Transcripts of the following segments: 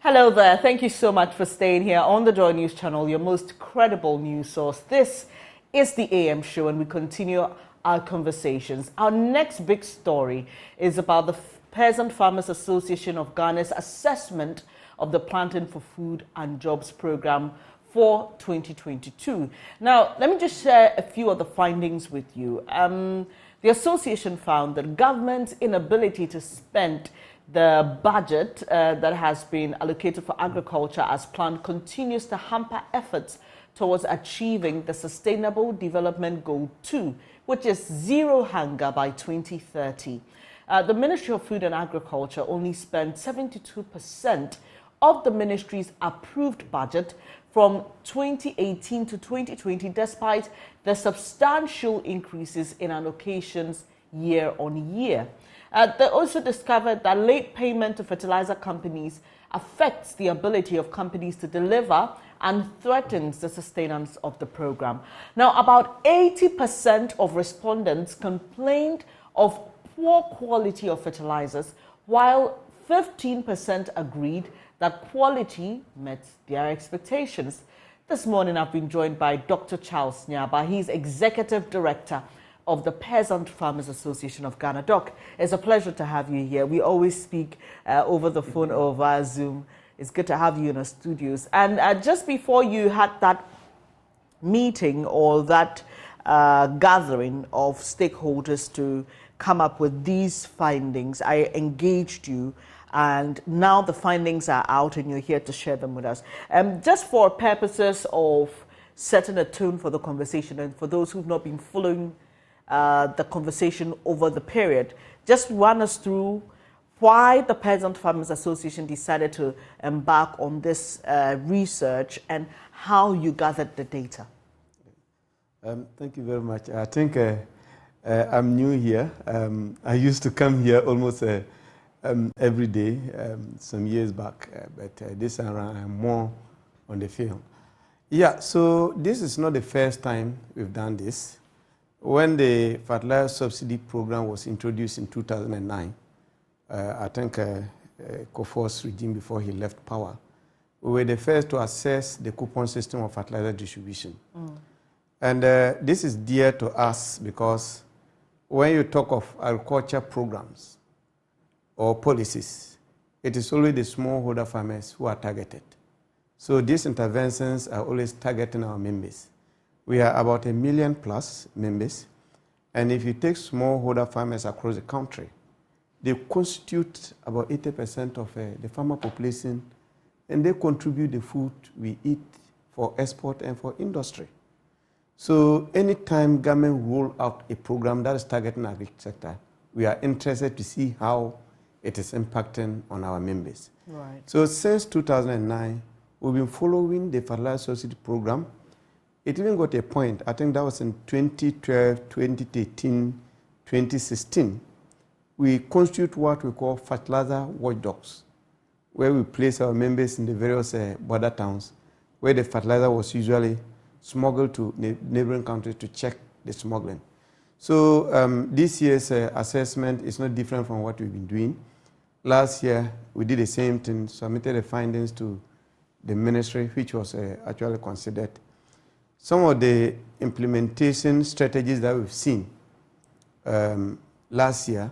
Hello there. Thank you so much for staying here on the JoyNews channel, your most credible news source. This is the AM show, and we continue our conversations. Our next big story is about the Peasant Farmers Association of Ghana's assessment of the Planting for Food and Jobs program for 2022. Now, let me just share a few of the findings with you. The association found that government's inability to spend the budget that has been allocated for agriculture as planned continues to hamper efforts towards achieving the Sustainable Development Goal 2, which is zero hunger by 2030. The Ministry of Food and Agriculture only spent 72% of the ministry's approved budget from 2018 to 2020, despite the substantial increases in allocations year on year. They also discovered that late payment to fertilizer companies affects the ability of companies to deliver and threatens the sustenance of the program. Now, about 80% of respondents complained of poor quality of fertilizers, while 15% agreed that quality met their expectations. This morning, I've been joined by Dr. Charles Nyaba. He's Executive Director of the Peasant Farmers Association of Ghana. Doc, it's a pleasure to have you here. We always speak over the phone or via Zoom. It's good to have you in our studios. And just before you had that meeting or that gathering of stakeholders to come up with these findings, I engaged you, and now the findings are out and you're here to share them with us. Just for purposes of setting a tone for the conversation, and for those who've not been following the conversation over the period, just run us through why the Peasant Farmers Association decided to embark on this research and how you gathered the data. Thank you very much. I think I'm new here. I used to come here almost every day some years back, but this time around I'm more on the field. Yeah, so this is not the first time we've done this. When the fertilizer subsidy program was introduced in 2009, I think Kofo's regime before he left power, we were the first to assess the coupon system of fertilizer distribution. And this is dear to us because when you talk of agriculture programs or policies, it is always the smallholder farmers who are targeted. So these interventions are always targeting our members. We are about 1 million plus members, and if you take smallholder farmers across the country, they constitute about 80% of the farmer population, and they contribute the food we eat for export and for industry. So anytime government roll out a program that is targeting the agriculture sector, we are interested to see how it is impacting on our members. Right. So since 2009, we've been following the fertilizer subsidy program. It even got a point, I think that was in 2012, 2013, 2016. We constitute what we call fertilizer watchdogs, where we place our members in the various border towns, where the fertilizer was usually smuggled to neighboring countries to check the smuggling. So this year's assessment is not different from what we've been doing. Last year, we did the same thing, submitted the findings to the ministry, which was actually considered. Some of the implementation strategies that we've seen last year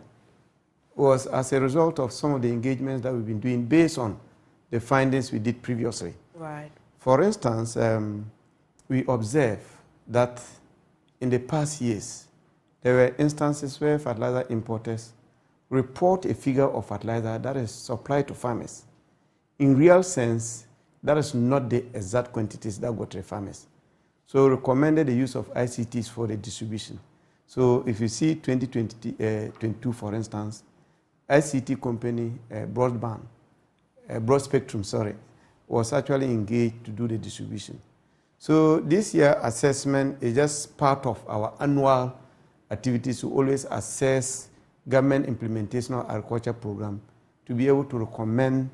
was as a result of some of the engagements that we've been doing based on the findings we did previously. Right. For instance, we observed that in the past years, there were instances where fertilizer importers report a figure of fertilizer that is supplied to farmers. In real sense, that is not the exact quantities that go to the farmers. So we recommended the use of ICTs for the distribution. So if you see 2022, for instance, ICT company, Broad Spectrum, was actually engaged to do the distribution. So this year assessment is just part of our annual activities to always assess government implementation of agriculture program to be able to recommend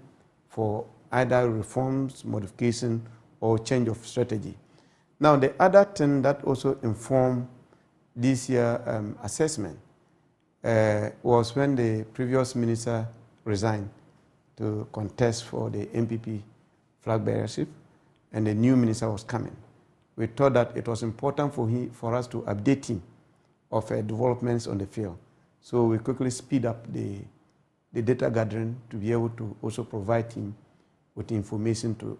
for either reforms, modification, or change of strategy. Now, the other thing that also informed this year assessment was when the previous minister resigned. to contest for the MPP flag bearership, and the new minister was coming. We thought that it was important for us to update him of developments on the field. So we quickly speed up the data gathering to be able to also provide him with information to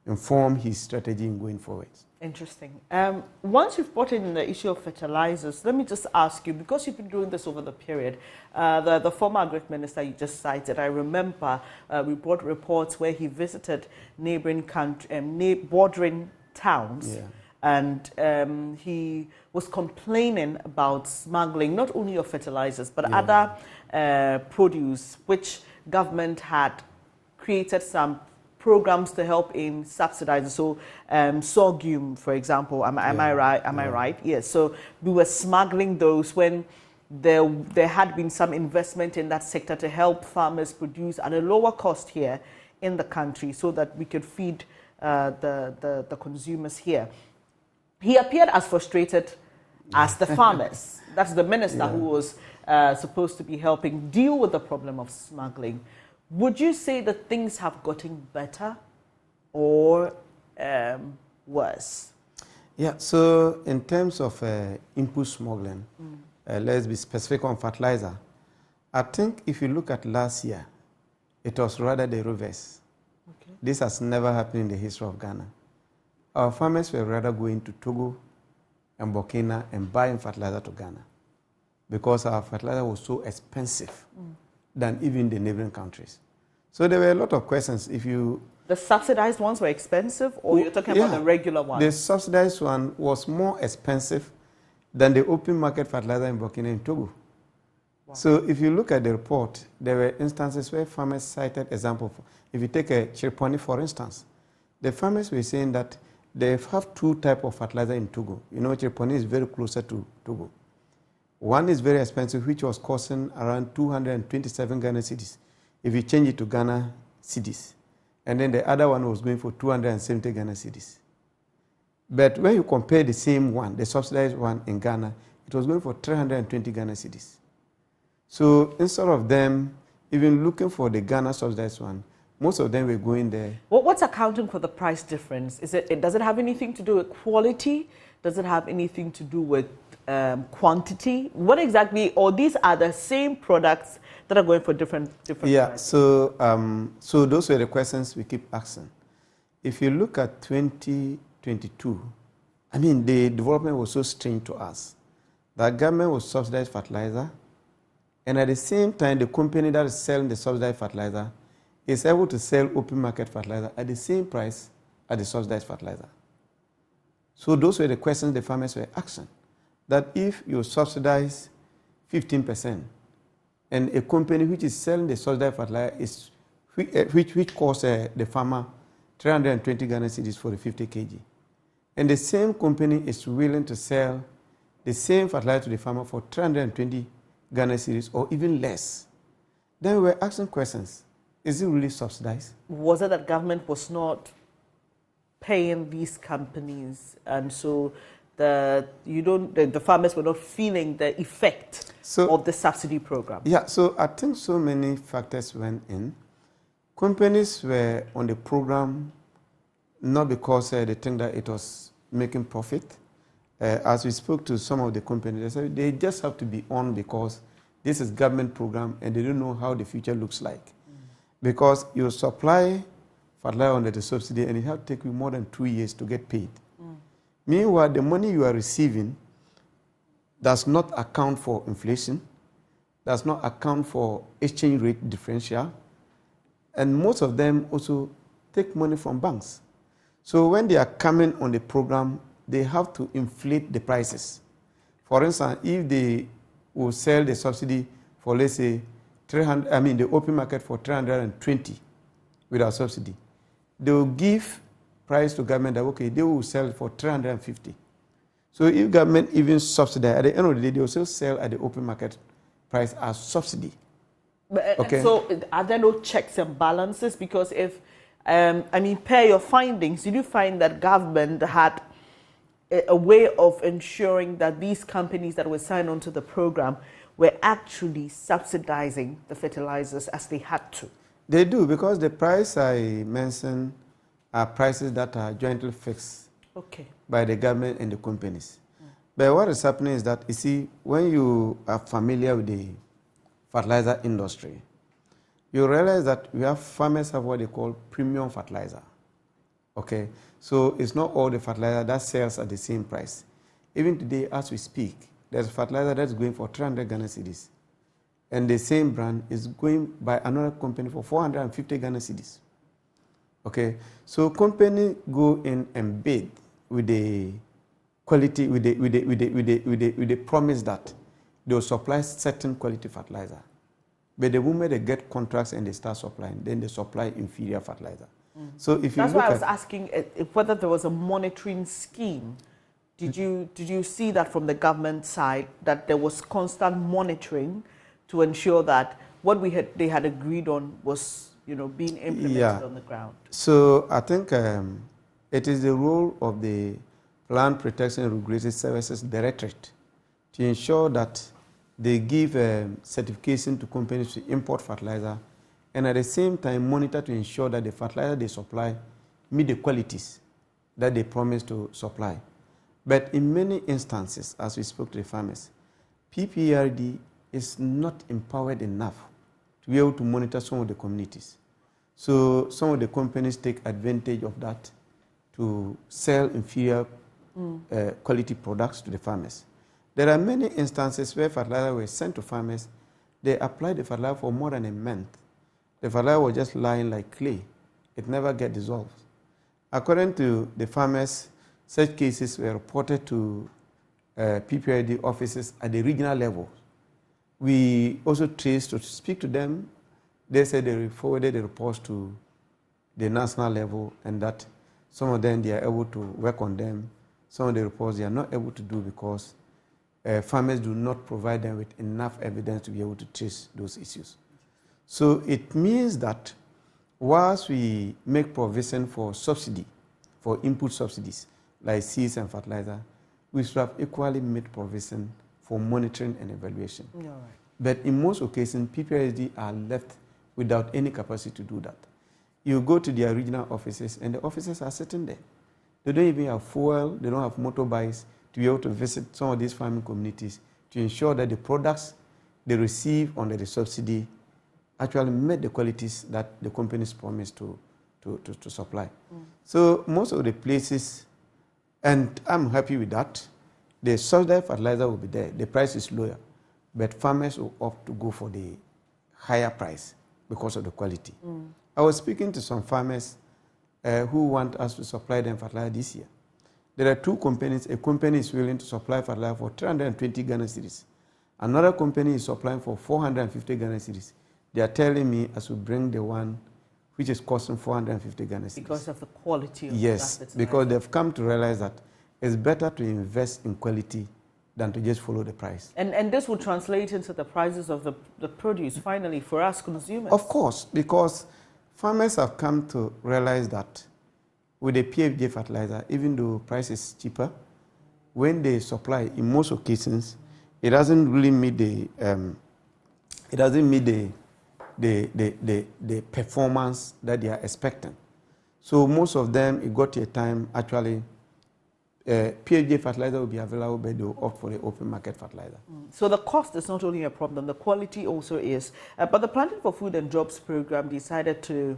inform his strategy in going forward. Interesting. Once you've brought in the issue of fertilizers, let me just ask you, because you've been doing this over the period, the former Agric Minister you just cited, I remember we brought reports where he visited neighboring bordering towns, Yeah. and he was complaining about smuggling, not only of fertilizers, but Yeah. other produce, which government had created some programs to help in subsidizing. So sorghum, for example, am I right? Am I right? Yes. So we were smuggling those when there had been some investment in that sector to help farmers produce at a lower cost here in the country so that we could feed the consumers here. He appeared as frustrated as the farmers. That's the minister who was supposed to be helping deal with the problem of smuggling. Would you say that things have gotten better or worse? Yeah, so in terms of input smuggling, let's be specific on fertilizer. I think if you look at last year, it was rather the reverse. Okay. This has never happened in the history of Ghana. Our farmers were rather going to Togo and Burkina and buying fertilizer to Ghana because our fertilizer was so expensive than even the neighboring countries. So there were a lot of questions. If you The subsidized ones were expensive, or you're talking about the regular ones? The subsidized one was more expensive than the open market fertilizer in Burkina and Togo. Wow. So if you look at the report, there were instances where farmers cited example. If you take a Chirponi, for instance, the farmers were saying that they have two types of fertilizer in Togo. You know, Chirponi is very closer to Togo. One is very expensive, which was costing around 227 Ghana cedis if you change it to Ghana cedis. And then the other one was going for 270 Ghana cedis. But when you compare the same one, the subsidized one in Ghana, it was going for 320 Ghana cedis. So instead of them even looking for the Ghana subsidized one, most of them were going there. What's accounting for the price difference? Does it have anything to do with quality? Does it have anything to do with quantity? What exactly, or these are the same products that are going for different prices? So those were the questions we keep asking. If you look at 2022, I mean, the development was so strange to us. The government was subsidized fertilizer, and at the same time, the company that is selling the subsidized fertilizer is able to sell open market fertilizer at the same price as the subsidized fertilizer. So those were the questions the farmers were asking. That if you subsidize 15%, and a company which is selling the subsidized fertilizer which costs the farmer 320 Ghana cedis for the 50 kg, and the same company is willing to sell the same fertilizer to the farmer for 320 Ghana cedis or even less, then we were asking questions. Is it really subsidized? Was it that government was not paying these companies, and so the farmers were not feeling the effect of the subsidy program? Yeah, so I think so many factors went in. Companies were on the program not because they think that it was making profit. As we spoke to some of the companies, they said they just have to be on because this is government program and they don't know how the future looks like. Because you supply fertilizer under the subsidy and it has to take you more than 2 years to get paid. Meanwhile, the money you are receiving does not account for inflation, does not account for exchange rate differential, and most of them also take money from banks. So when they are coming on the program, they have to inflate the prices. For instance, if they will sell the subsidy for, let's say, the open market for 320 without subsidy, they will give price to government that, okay, they will sell for 350. So if government even subsidize, at the end of the day, they will still sell at the open market price as subsidy. Okay. So are there no checks and balances? Because if, per your findings, did you find that government had a way of ensuring that these companies that were signed onto the program were actually subsidizing the fertilizers as they had to? They do, because the price I mentioned are prices that are jointly fixed by the government and the companies. But what is happening is that, you see, when you are familiar with the fertilizer industry, you realize that we have farmers have what they call premium fertilizer. Okay, so it's not all the fertilizer that sells at the same price. Even today, as we speak, there's fertilizer that's going for 300 Ghana cedis, and the same brand is going by another company for 450 Ghana cedis. Okay, so company go in and bid with the quality, with the promise that they will supply certain quality fertilizer. But the moment they get contracts and they start supplying, then they supply inferior fertilizer. So if you That's why I was asking whether there was a monitoring scheme. Did you see that from the government side, that there was constant monitoring to ensure that what they had agreed on was, being implemented on the ground? So I think it is the role of the Plant Protection and Regulatory Services Directorate to ensure that they give certification to companies to import fertilizer, and at the same time monitor to ensure that the fertilizer they supply meet the qualities that they promise to supply. But in many instances, as we spoke to the farmers, PPRD is not empowered enough to be able to monitor some of the communities. So some of the companies take advantage of that to sell inferior quality products to the farmers. There are many instances where fertilizer was sent to farmers. They applied the fertilizer for more than a month. The fertilizer was just lying like clay. It never get dissolved. According to the farmers, such cases were reported to PPRD offices at the regional level. We also traced to speak to them. They said they forwarded the reports to the national level, and that some of them they are able to work on them. Some of the reports they are not able to do because farmers do not provide them with enough evidence to be able to trace those issues. So it means that whilst we make provision for subsidy, for input subsidies, like seeds and fertilizer, we should have equally made provision for monitoring and evaluation. Right. But in most occasions, PPRD are left without any capacity to do that. You go to their regional offices, and the officers are sitting there. They don't even have fuel, they don't have motorbikes to be able to visit some of these farming communities to ensure that the products they receive under the subsidy actually met the qualities that the companies promised to supply. So most of the places, and I'm happy with that, the subsidized fertilizer will be there. The price is lower, but farmers will opt to go for the higher price because of the quality. I was speaking to some farmers who want us to supply them fertilizer this year. There are two companies. A company is willing to supply fertilizer for 320 Ghana cedis. Another company is supplying for 450 Ghana cedis. They are telling me I should bring the one which is costing 450 Ghana cedis. Because of the quality of yes, the because they've come to realize that it's better to invest in quality than to just follow the price. And this will translate into the prices of the produce, finally, for us consumers. Of course, because farmers have come to realize that with the PFJ fertilizer, even though price is cheaper, when they supply, in most occasions, it doesn't really meet the performance that they are expecting. So most of them, it got to a time, actually, PFJ fertilizer will be available, but they will opt for the open market fertilizer. So the cost is not only a problem, the quality also is. But the Planting for Food and Jobs program decided to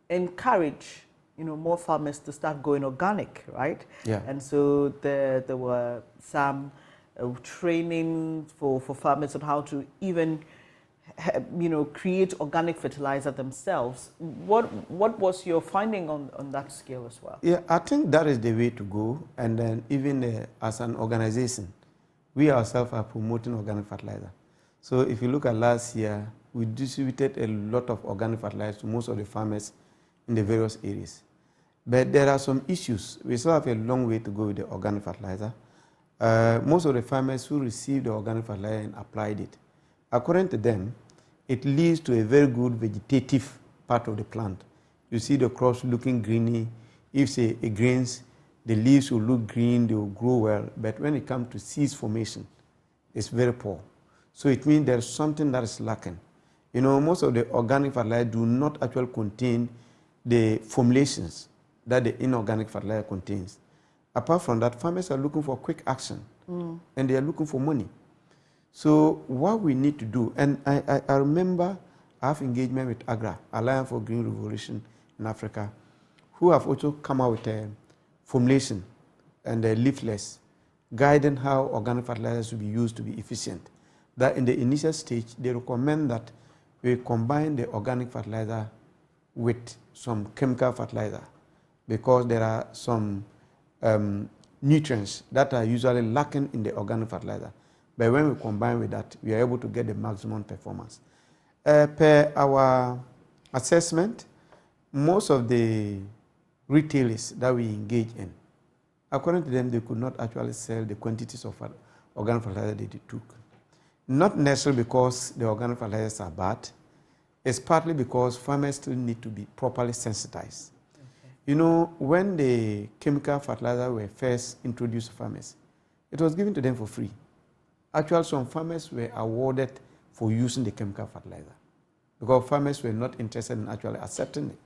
encourage more farmers to start going organic, right? Yeah. And so there were some training for farmers on how to even create organic fertilizer themselves. What was your finding on that scale as well? Yeah, I think that is the way to go. And then even as an organization, we ourselves are promoting organic fertilizer. So if you look at last year, we distributed a lot of organic fertilizer to most of the farmers in the various areas. But there are some issues. We still have a long way to go with the organic fertilizer. Most of the farmers who received the organic fertilizer and applied it, according to them, it leads to a very good vegetative part of the plant. You see the crops looking greeny. If, say, it grains, the leaves will look green, they will grow well. But when it comes to seeds formation, it's very poor. So it means there's something that is lacking You know, most of the organic fertilizer do not actually contain the formulations that the inorganic fertilizer contains. Apart from that, farmers are looking for quick action, and they are looking for money. So what we need to do, and I remember I have engagement with AGRA, Alliance for Green Revolution in Africa, who have also come out with a formulation and a leaflets guiding how organic fertilizers should be used to be efficient. That in the initial stage, they recommend that we combine the organic fertilizer with some chemical fertilizer because there are some nutrients that are usually lacking in the organic fertilizer. But when we combine with that, we are able to get the maximum performance. Per our assessment, most of the retailers that we engage in, according to them, they could not actually sell the quantities of organic fertilizer that they took. Not necessarily because the organic fertilizers are bad. It's partly because farmers still need to be properly sensitized. Okay. You know, when the chemical fertilizer were first introduced to farmers, it was given to them for free. Actually, some farmers were awarded for using the chemical fertilizer because farmers were not interested in actually accepting it.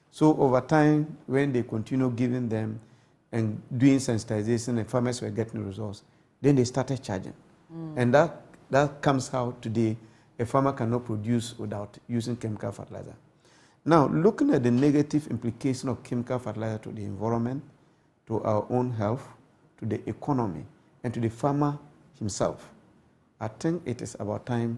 So over time, when they continue giving them and doing sensitization and farmers were getting results, then they started charging. And that comes out today. A farmer cannot produce without using chemical fertilizer. Now, looking at the negative implication of chemical fertilizer to the environment, to our own health, to the economy, and to the farmer himself, I think it is about time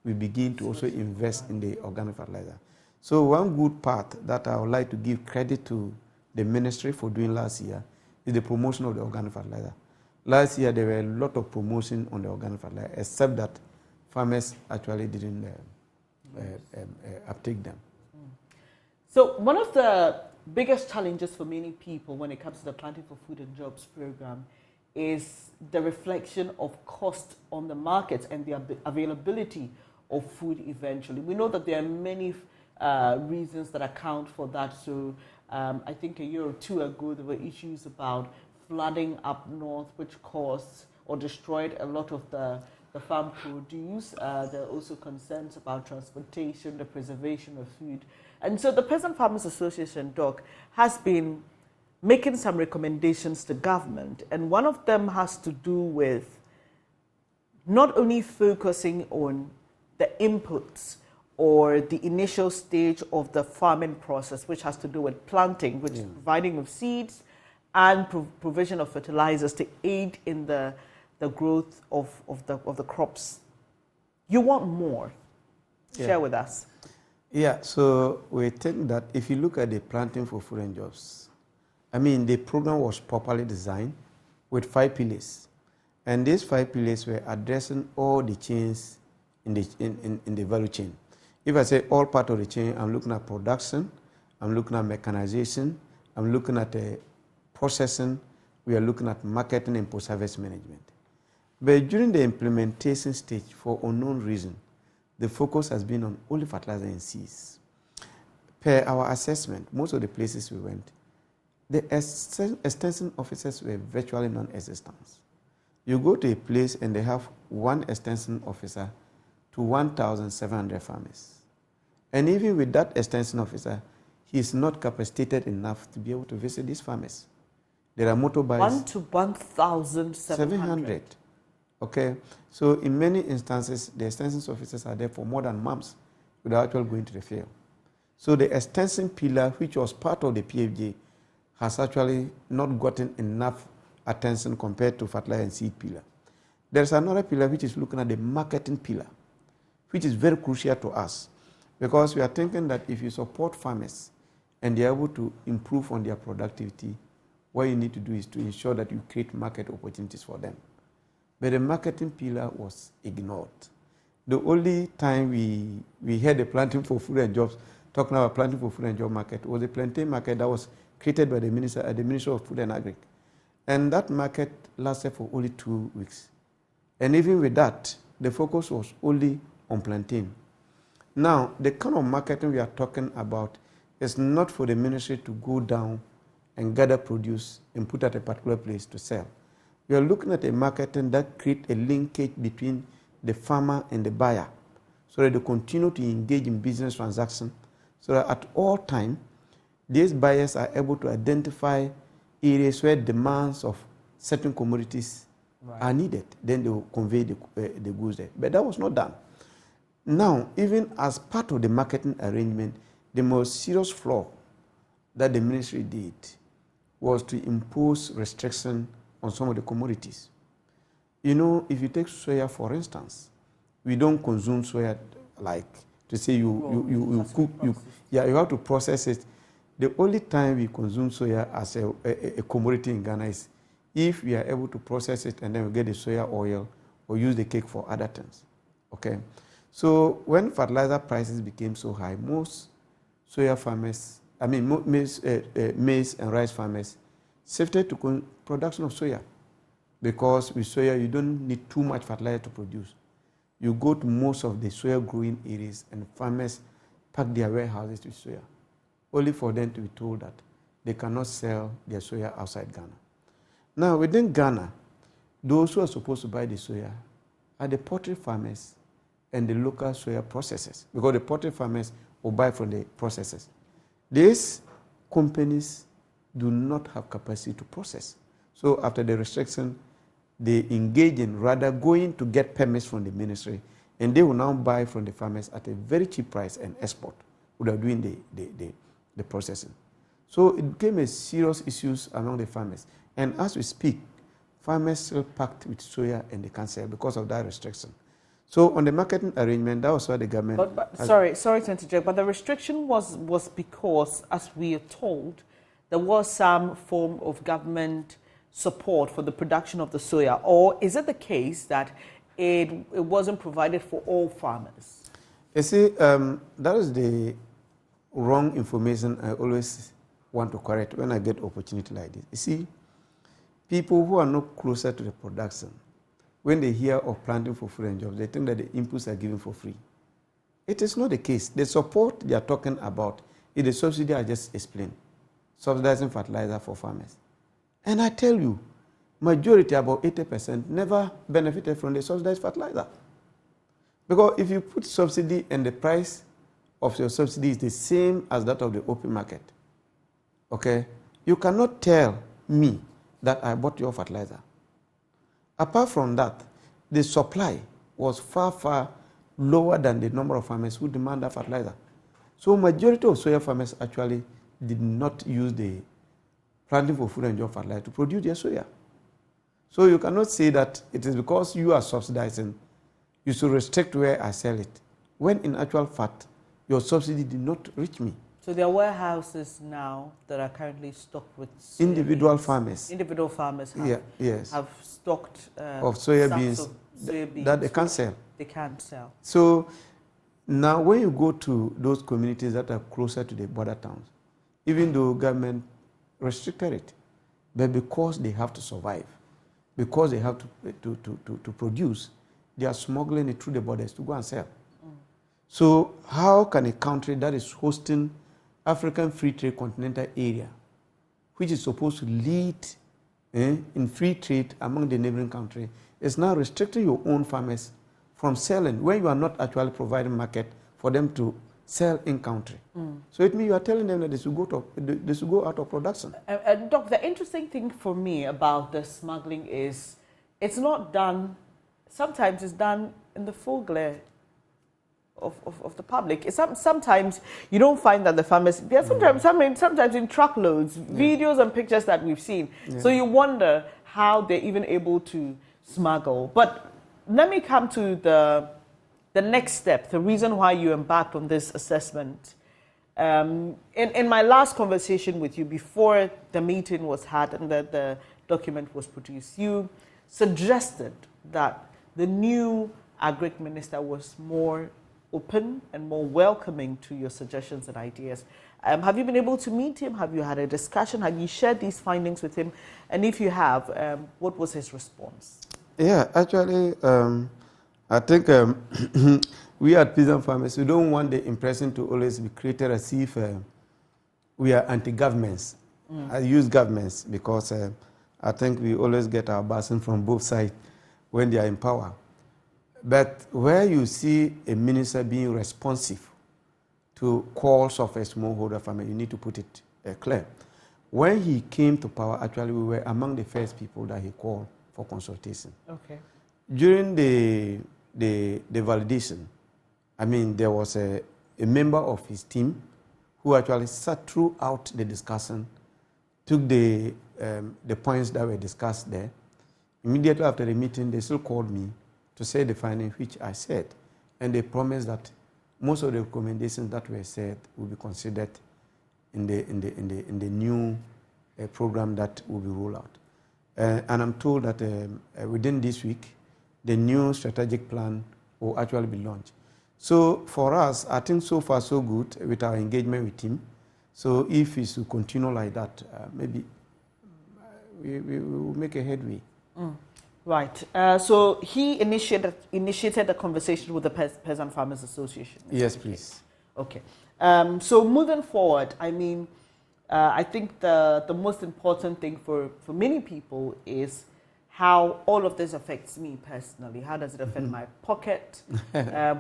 we begin to also invest in the organic fertilizer. So one good part that I would like to give credit to the ministry for doing last year is the promotion of the organic fertilizer. Last year, there were a lot of promotion on the organic fertilizer, except that farmers actually didn't uptake them. So one of the biggest challenges for many people when it comes to the Planting for Food and Jobs program is the reflection of cost on the markets and the availability of food eventually. We know that there are many reasons that account for that. So I think a year or two ago, there were issues about flooding up north, which caused or destroyed a lot of the farm produce. There are also concerns about transportation, the preservation of food. And so the Peasant Farmers Association, Doc, has been making some recommendations to government. And one of them has to do with not only focusing on the inputs or the initial stage of the farming process, which has to do with planting, which is providing of seeds and provision of fertilizers to aid in the growth of the crops. You want more. Share with us. Yeah, so we think that if you look at the Planting for Food and Jobs, I mean, the program was properly designed with 5 pillars. And these 5 pillars were addressing all the chains in the value chain. If I say all part of the chain, I'm looking at production, I'm looking at mechanization, I'm looking at processing, we are looking at marketing and post-harvest management. But during the implementation stage, for unknown reason, the focus has been on only fertilizer and seeds. Per our assessment, most of the places we went, the extension officers were virtually non-existent. You go to a place and they have one extension officer to 1,700 farmers. And even with that extension officer, he is not capacitated enough to be able to visit these farmers. There are motorbikes. 1 to 1,700. Okay, so in many instances, the extension officers are there for more than months without actually going to the field. So the extension pillar, which was part of the PFJ, has actually not gotten enough attention compared to fertilizer and seed pillar. There's another pillar which is looking at the marketing pillar, which is very crucial to us because we are thinking that if you support farmers and they're able to improve on their productivity, what you need to do is to ensure that you create market opportunities for them. But the marketing pillar was ignored. The only time we had the Planting for Food and Jobs, talking about Planting for Food and Job market, was a plantain market that was created by the Minister at the Ministry of Food and Agriculture. And that market lasted for only 2 weeks. And even with that, the focus was only on plantain. Now, the kind of marketing we are talking about is not for the ministry to go down and gather produce and put at a particular place to sell. We are looking at a marketing that creates a linkage between the farmer and the buyer. so that they continue to engage in business transactions, so that at all times, these buyers are able to identify areas where demands of certain commodities are needed. Then they will convey the goods there. But that was not done. Now, even as part of the marketing arrangement, the most serious flaw that the ministry did was to impose restriction on some of the commodities. You know, if you take soya, for instance, we don't consume soya like to say you cook, you have to process it. The only time we consume soya as a commodity in Ghana is if we are able to process it and then we get the soya oil or use the cake for other things. Okay? So when fertilizer prices became so high, most soya farmers, maize and rice farmers, shifted to production of soya. Because with soya, you don't need too much fertilizer to produce. You go to most of the soya growing areas and farmers pack their warehouses with soya, only for them to be told that they cannot sell their soya outside Ghana. Now, within Ghana, those who are supposed to buy the soya are the poultry farmers and the local soya processors, because the poultry farmers will buy from the processors. These companies do not have capacity to process. So after the restriction, they engage in rather going to get permits from the ministry, and they will now buy from the farmers at a very cheap price and export without doing the processing. So it became a serious issue among the farmers. And as we speak, farmers still packed with soya and they can't sell because of that restriction. So on the marketing arrangement, that was why the government... Sorry to interject, but the restriction was because, as we are told, there was some form of government support for the production of the soya, or is it the case that it wasn't provided for all farmers? You see, that is the wrong information I always want to correct when I get opportunity like this. You see, people who are not closer to the production, when they hear of planting for food and jobs, they think that the inputs are given for free. It is not the case. The support they are talking about is the subsidy I just explained, subsidizing fertilizer for farmers. And I tell you, majority, about 80%, never benefited from the subsidized fertilizer. Because if you put subsidy and the price of your subsidy is the same as that of the open market, okay, you cannot tell me that I bought your fertilizer. Apart from that, the supply was far, far lower than the number of farmers who demand that fertilizer. So majority of soya farmers actually did not use the planting for food and job fertilizer to produce their soya. So you cannot say that it is because you are subsidizing, you should restrict where I sell it, when in actual fact, your subsidy did not reach me. So there are warehouses now that are currently stocked with individual farmers. Individual farmers have stocked of soya beans that they can't sell. They can't sell. So now when you go to those communities that are closer to the border towns, even though government restricted it, but because they have to survive, because they have to produce, they are smuggling it through the borders to go and sell. So how can a country that is hosting African Free Trade Continental Area, which is supposed to lead in free trade among the neighboring countries, is now restricting your own farmers from selling when you are not actually providing market for them to sell in country? So it means you are telling them that they should go out of production. Doc, the interesting thing for me about the smuggling is it's not done, sometimes it's done in the full glare of the public. Sometimes you don't find that the farmers, there are sometimes in truckloads, videos and pictures that we've seen. So you wonder how they're even able to smuggle. But let me come to the next step, the reason why you embarked on this assessment. In my last conversation with you, before the meeting was had and the document was produced, you suggested that the new Agric Minister was more open and more welcoming to your suggestions and ideas. Have you been able to meet him? Have you had a discussion? Have you shared these findings with him? And if you have, what was his response? Yeah, actually, I think we at Peasant Farmers, we don't want the impression to always be created as if we are anti-governments. I use governments because I think we always get our bashing from both sides when they are in power. But where you see a minister being responsive to calls of a smallholder farmer, you need to put it clear. When he came to power, actually, we were among the first people that he called for consultation. Okay. During the validation, I mean, there was a member of his team who actually sat throughout the discussion, took the points that were discussed there. Immediately after the meeting, they still called me to say the findings, which I said, and they promised that most of the recommendations that were said will be considered in the new program that will be rolled out. And I'm told that within this week, the new strategic plan will actually be launched. So for us, I think so far so good with our engagement with him. So if it's to continue like that, maybe we will make a headway. Right. So he initiated a conversation with the Peasant Farmers Association. Yes, please. Okay. So moving forward, I mean, I think the most important thing for many people is how all of this affects me personally. How does it affect my pocket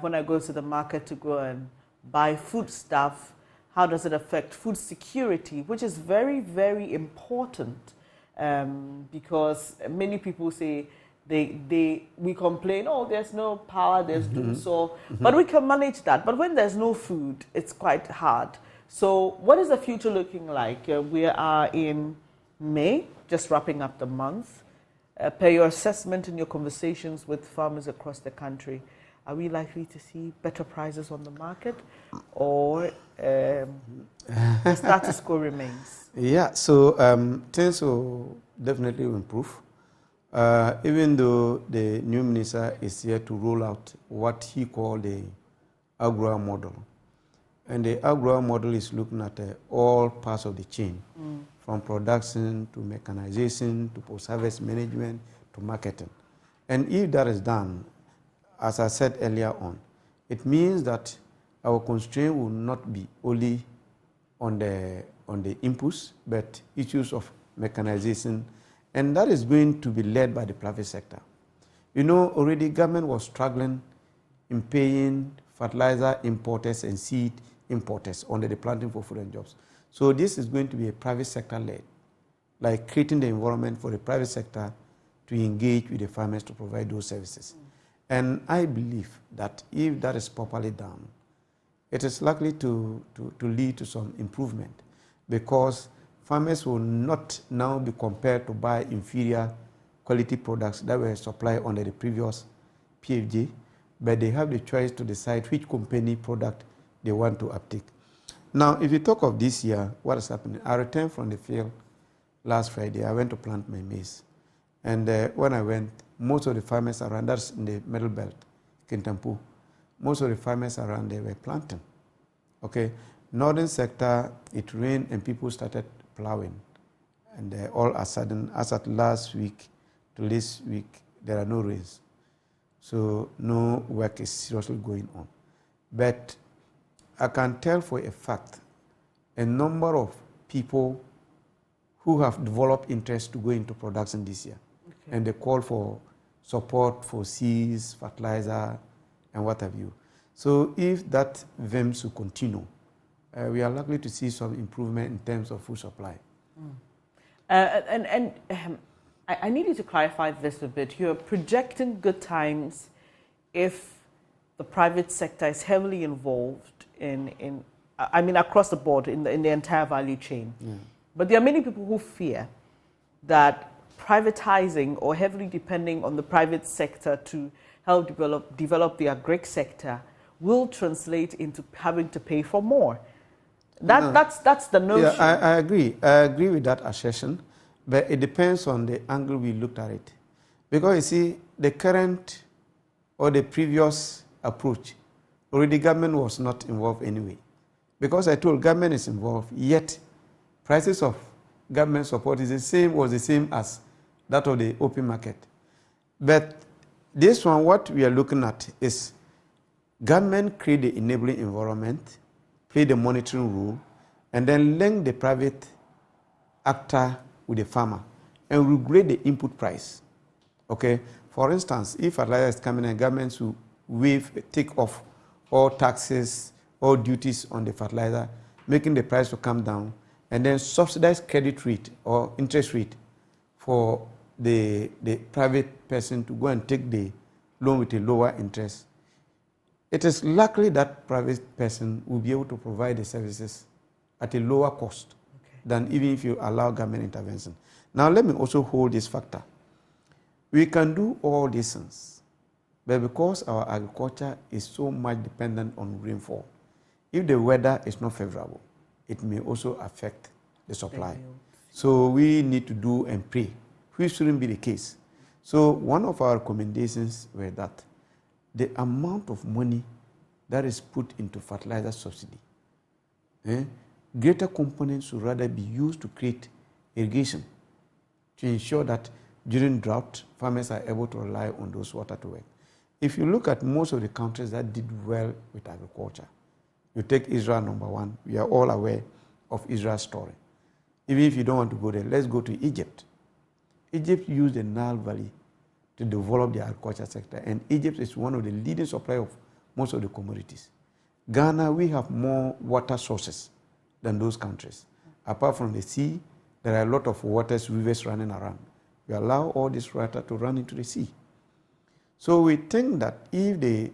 when I go to the market to go and buy food stuff? How does it affect food security, which is very, very important because many people say we complain, oh, there's no power, there's so, but we can manage that. But when there's no food, it's quite hard. So what is the future looking like? We are in May, just wrapping up the month. Per your assessment and your conversations with farmers across the country, are we likely to see better prices on the market, or the status quo remains? Yeah, so things will definitely improve. Even though the new minister is here to roll out what he called the agro model. And the agro model is looking at all parts of the chain, from production to mechanization to post-harvest management to marketing. And if that is done, as I said earlier on, it means that our constraint will not be only on the inputs, but issues of mechanization, and that is going to be led by the private sector. You know, already government was struggling in paying fertilizer importers and seed importers under the Planting for Food and Jobs. So this is going to be a private sector led, like creating the environment for the private sector to engage with the farmers to provide those services. And I believe that if that is properly done, it is likely to lead to some improvement, because farmers will not now be compelled to buy inferior quality products that were supplied under the previous PFJ, but they have the choice to decide which company product they want to uptake. Now, if you talk of this year, what is happening? I returned from the field last Friday. I went to plant my maize. And when I went, most of the farmers around, that's in the middle belt, Kintampo, most of the farmers around there were planting. Okay, northern sector, it rained and people started plowing. And all of a sudden, as at last week to this week, there are no rains. So no work is seriously going on. But I can tell for a fact a number of people who have developed interest to go into production this year. Okay. And they call for support for seeds, fertilizer, and what have you. So if that vem should continue, we are likely to see some improvement in terms of food supply. I need you to clarify this a bit. You're projecting good times if the private sector is heavily involved in I mean, across the board, in the entire value chain. Yeah. But there are many people who fear that privatizing or heavily depending on the private sector to help develop the agri sector will translate into having to pay for more. That's the notion. Yeah, I agree. I agree with that assertion, but it depends on the angle we looked at it. Because you see, the current or the previous approach, already government was not involved anyway. Because I told government is involved, yet prices of government support was the same as that of the open market. But this one, what we are looking at is government create the enabling environment, play the monitoring role, and then link the private actor with the farmer and regulate the input price. Okay? For instance, if fertilizer is coming and governments will take off all taxes, all duties on the fertilizer, making the price to come down, and then subsidize credit rate or interest rate for the private person to go and take the loan with a lower interest, it is likely that private person will be able to provide the services at a lower cost than even if you allow government intervention. Now, let me also hold this factor. We can do all these things, but because our agriculture is so much dependent on rainfall, if the weather is not favorable, it may also affect the supply. So we need to do and pray, which shouldn't be the case. So one of our recommendations were that the amount of money that is put into fertilizer subsidy, greater components should rather be used to create irrigation to ensure that during drought, farmers are able to rely on those water to work. If you look at most of the countries that did well with agriculture, you take Israel number one. We are all aware of Israel's story. Even if you don't want to go there, let's go to Egypt. Egypt used the Nile Valley to develop the agriculture sector, and Egypt is one of the leading suppliers of most of the commodities. Ghana, we have more water sources than those countries. Apart from the sea, there are a lot of rivers running around. We allow all this water to run into the sea. So we think that if the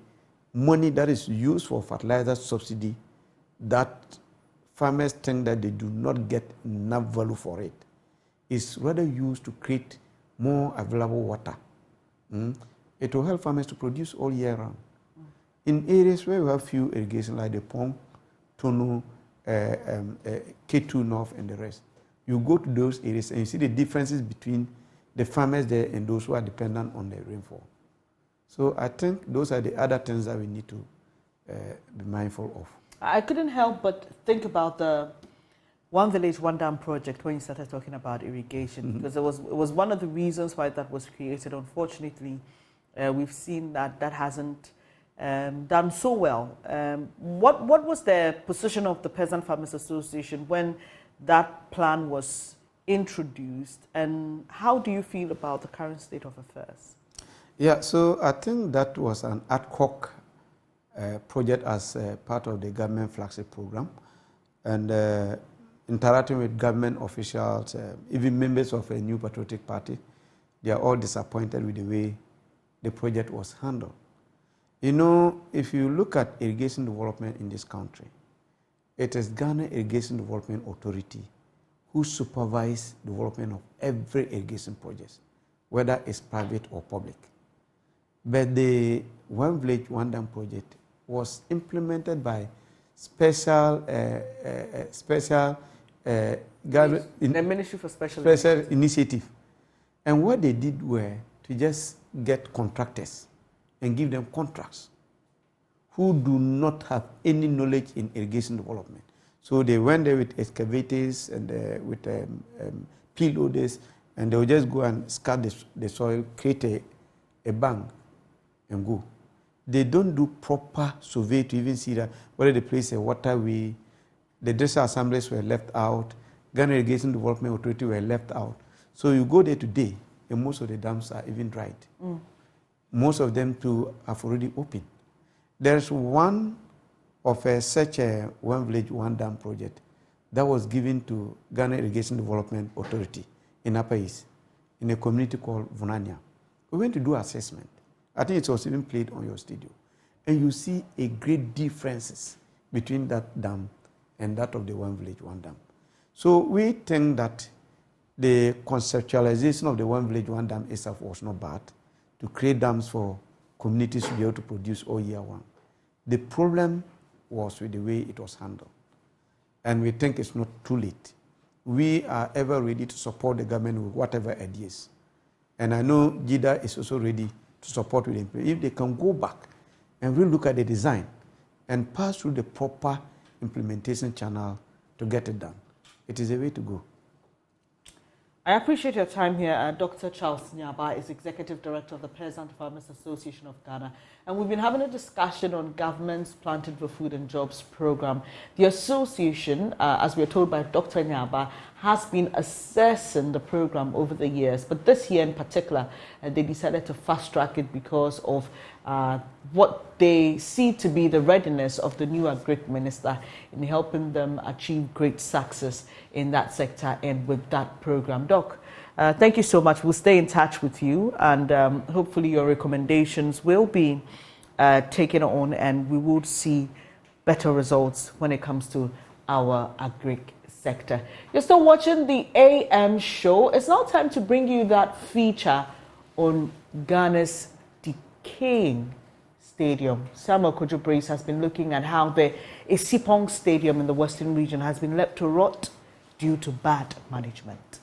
money that is used for fertilizer subsidy, that farmers think that they do not get enough value for it, is rather used to create more available water. It will help farmers to produce all year round. In areas where we have few irrigation, like the Pong, Tono, K2 North, and the rest, you go to those areas and you see the differences between the farmers there and those who are dependent on the rainfall. So I think those are the other things that we need to be mindful of. I couldn't help but think about the One Village, One Dam project when you started talking about irrigation, because it was one of the reasons why that was created. Unfortunately, we've seen that hasn't done so well. What was the position of the Peasant Farmers Association when that plan was introduced, and how do you feel about the current state of affairs? Yeah, so I think that was an ad hoc project as part of the government flagship program, and interacting with government officials, even members of a new patriotic party, they are all disappointed with the way the project was handled. You know, if you look at irrigation development in this country, it is Ghana Irrigation Development Authority who supervise development of every irrigation project, whether it's private or public. But the One Village, One Dam project was implemented by the Ministry for Special Initiative. And what they did were to just get contractors and give them contracts who do not have any knowledge in irrigation development. So they went there with excavators and with peel loaders, and they will just go and scour the soil, create a bank, and go. They don't do proper survey to even see that whether the place is a waterway. The district assemblies were left out. Ghana Irrigation Development Authority were left out. So you go there today, and most of the dams are even dried. Most of them too have already opened. There's one of such a One Village, One Dam project that was given to Ghana Irrigation Development Authority in Upper East, in a community called Vunania. We went to do assessment. I think it was even played on your studio. And you see a great differences between that dam and that of the One Village, One Dam. So we think that the conceptualization of the One Village, One Dam itself was not bad, to create dams for communities to be able to produce all year round. The problem was with the way it was handled. And we think it's not too late. We are ever ready to support the government with whatever ideas. And I know JIDA is also ready to support with them. If they can go back and really look at the design and pass through the proper implementation channel to get it done, it is a way to go. I appreciate your time here. Dr. Charles Nyaba is Executive Director of the Peasant Farmers Association of Ghana. And we've been having a discussion on government's Planting for Food and Jobs program. The association, as we are told by Dr. Nyaba, has been assessing the program over the years, but this year in particular, they decided to fast track it because of what they see to be the readiness of the new Agric Minister in helping them achieve great success in that sector and with that program. Doc, thank you so much. We'll stay in touch with you, and hopefully your recommendations will be taken on, and we will see better results when it comes to our Agric sector. You're still watching the AM show. It's now time to bring you that feature on Ghana's decaying stadium. Samuel Kojo Brace has been looking at how the Isipong Stadium in the Western region has been left to rot due to bad management.